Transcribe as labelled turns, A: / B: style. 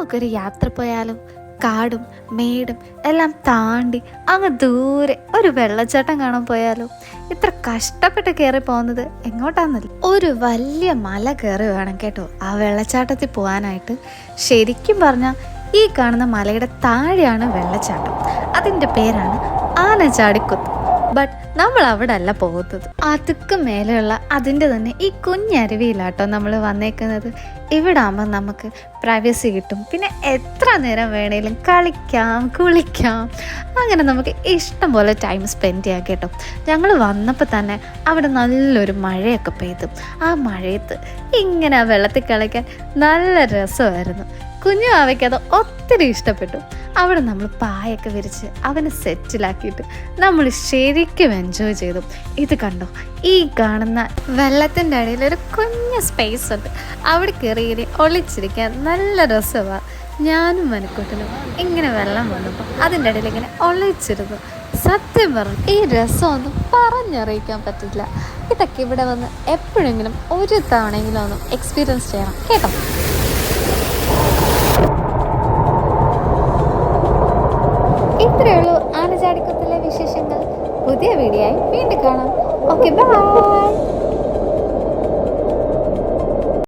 A: നമുക്കൊരു യാത്ര പോയാലോ? കാടും മേടും എല്ലാം താണ്ടി അങ്ങ് ദൂരെ ഒരു വെള്ളച്ചാട്ടം കാണാൻ പോയാലോ? ഇത്ര കഷ്ടപ്പെട്ട് കയറി പോകുന്നത് എങ്ങോട്ടാന്നല്ല, ഒരു വലിയ മല കയറി വേണം കേട്ടോ ആ വെള്ളച്ചാട്ടത്തിൽ പോകാനായിട്ട്. ശരിക്കും പറഞ്ഞാൽ ഈ കാണുന്ന മലയുടെ താഴെയാണ് വെള്ളച്ചാട്ടം. അതിൻ്റെ പേരാണ് ആനചാടിക്കുത്ത്. ബട്ട് നമ്മൾ അവിടെ അല്ല പോകുന്നത്. അതുക്ക് മേലെയുള്ള അതിൻ്റെ തന്നെ ഈ കുഞ്ഞരുവിയിലാട്ടോ നമ്മൾ വന്നേക്കുന്നത്. ഇവിടെ ആകുമ്പോൾ നമുക്ക് പ്രൈവസി കിട്ടും, പിന്നെ എത്ര നേരം വേണേലും കളിക്കാം, കുളിക്കാം, അങ്ങനെ നമുക്ക് ഇഷ്ടം പോലെ ടൈം സ്പെൻഡ് ചെയ്യാം കേട്ടോ. ഞങ്ങൾ വന്നപ്പോൾ തന്നെ അവിടെ നല്ലൊരു മഴയൊക്കെ പെയ്തു. ആ മഴയത്ത് ഇങ്ങനെ ആ വെള്ളത്തിൽ കളിക്കാൻ നല്ല രസമായിരുന്നു. കുഞ്ഞു ആവയ്ക്ക് അത് ഒത്തിരി ഇഷ്ടപ്പെട്ടു. അവിടെ നമ്മൾ പായൊക്കെ വിരിച്ച് അവനെ സെറ്റിലാക്കിയിട്ട് നമ്മൾ ശരിക്കും എൻജോയ് ചെയ്തു. ഇത് കണ്ടോ, ഈ കാണുന്ന വെള്ളത്തിൻ്റെ അടിയിൽ ഒരു കുഞ്ഞ് സ്പേസ് ഉണ്ട്. അവിടെ കയറി ഒളിച്ചിരിക്കാൻ നല്ല രസമാണ്. ഞാനും മനക്കൂട്ടനും ഇങ്ങനെ വെള്ളം വന്നപ്പോൾ അതിൻ്റെ ഇടയിൽ ഇങ്ങനെ ഒളിച്ചിരുന്നു. സത്യം പറഞ്ഞു ഈ രസമൊന്നും പറഞ്ഞറിയിക്കാൻ പറ്റില്ല. ഇതൊക്കെ ഇവിടെ വന്ന് എപ്പോഴെങ്കിലും ഒരു തവണയെങ്കിലും ഒന്നും എക്സ്പീരിയൻസ് ചെയ്യണം കേട്ടോ. ഇത്രയേ ഉള്ളൂ ആനചാടിക്കുത്തിലെ വിശേഷങ്ങൾ. പുതിയ വീഡിയോ ആയി വീണ്ടും കാണാം. Okay, by.